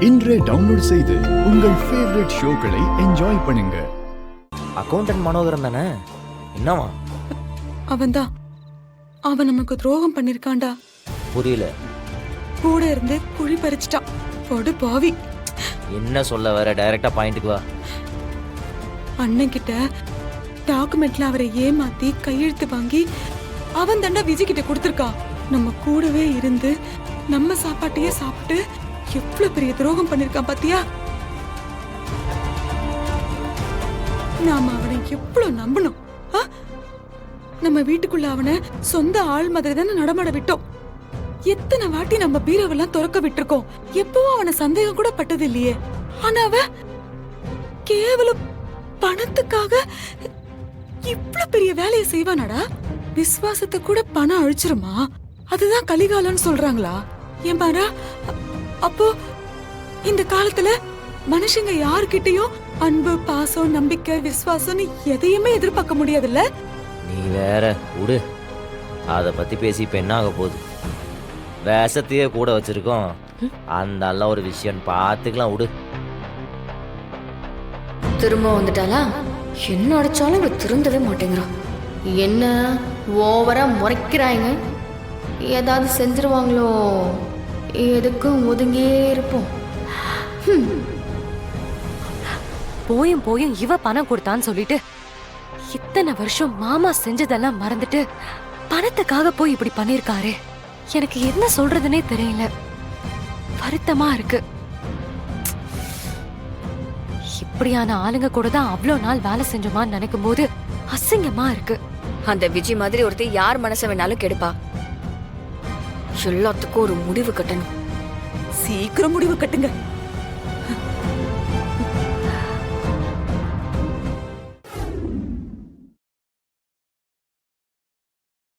இன்றே டவுன்லோட் செய்து உங்கள் ஃபேவரட் ஷோக்களை என்ஜாய் பண்ணுங்க. அக்கௌண்டன்ட் மனோகரன் தானே? என்னவா? அவன்தான். அவன் நமக்கு துரோகம் பண்ணிருக்கான்டா. புரியல. கூட இருந்து குழி பறிச்சிட்டான். போடு பாவி. என்ன சொல்ல வர? டைரக்டா பாயிண்ட்க்கு வா. அண்ணன் கிட்ட டாக்குமெண்ட்ல அவரை ஏமாத்தி கையெழுத்து வாங்கி அவன் தண்டா விஜய் கிட்ட கொடுத்திருக்கான். நம்ம கூடவே இருந்து நம்ம சாப்பாட்டையே சாப்பிட்டு எவ்வளவு பெரிய துரோகம் பண்ணிருக்கான் பாத்தியா? நாம அவனை எவ்வளவு நம்பணும். நம்ம வீட்டுக்குள்ள அவனை சொந்த ஆள் மாதிரி தானே நடமாட விட்டோம். எத்தனை வாட்டி நம்ம பீரோவெல்லாம் திறக்க விட்டுருக்கோம். எப்பவும் அவனை சந்தேகம் கூட பட்டது இல்லையே. ஆனா அவன் கேவலம் பணத்துக்காக இவ்வளவு பெரிய வேலையை செய்வானாடா? விசுவாசத்தை கூட பணம் அழிச்சிருமா? அதுதான் கலிகாலம்னு சொல்றாங்களா? ஏன் பாரா, அப்போ இந்த காலத்துல மனுஷங்க யாருக்கிட்டையும் அன்பு, பாசம், நம்பிக்கை, விசுவாசம்னு எதையுமே எதிர்பார்க்க முடியாதுல்ல? நீ வேற விடு. அத பத்தி பேசி இப்ப என்ன ஆக போகுது? வேஷத்தையே கூட வச்சிருக்கோம். அந்த அல்ல ஒரு விஷயம் பாத்துக்கலாம், விடு. திரும்ப வந்துட்டாளா? என்ன அடிச்சாலும் இவ திருந்தவே மாட்டேங்கிறான். என்ன ஓவரா முறைக்கிறாங்க? ஏதாவது செஞ்சிருவாங்களோ? எதுக்கும் ஒதுங்கியே இருப்போம். போயும் போயும் இவ பணம் கொடுத்தான்னு சொல்லிட்டு இத்தனை வருஷம் மாமா செஞ்சதெல்லாம் மறந்துட்டு பணத்துக்காக போய் இப்படி பண்ணிருக்காரு. எனக்கு என்ன சொல்றதுன்னே தெரியல. வருத்தமா இருக்கு. இப்படியான ஆளுங்க கூட தான் அவ்வளோ நாள் வேலை செஞ்சோமான்னு நினைக்கும் போது அசிங்கமா இருக்கு. அந்த விஜய் மாதிரி ஒருத்தி யார் மனசை வேணாலும் கெடுப்பா. எல்லாத்துக்கும் ஒரு முடிவு கட்டணும். சீக்கிரம் முடிவு கட்டுங்க.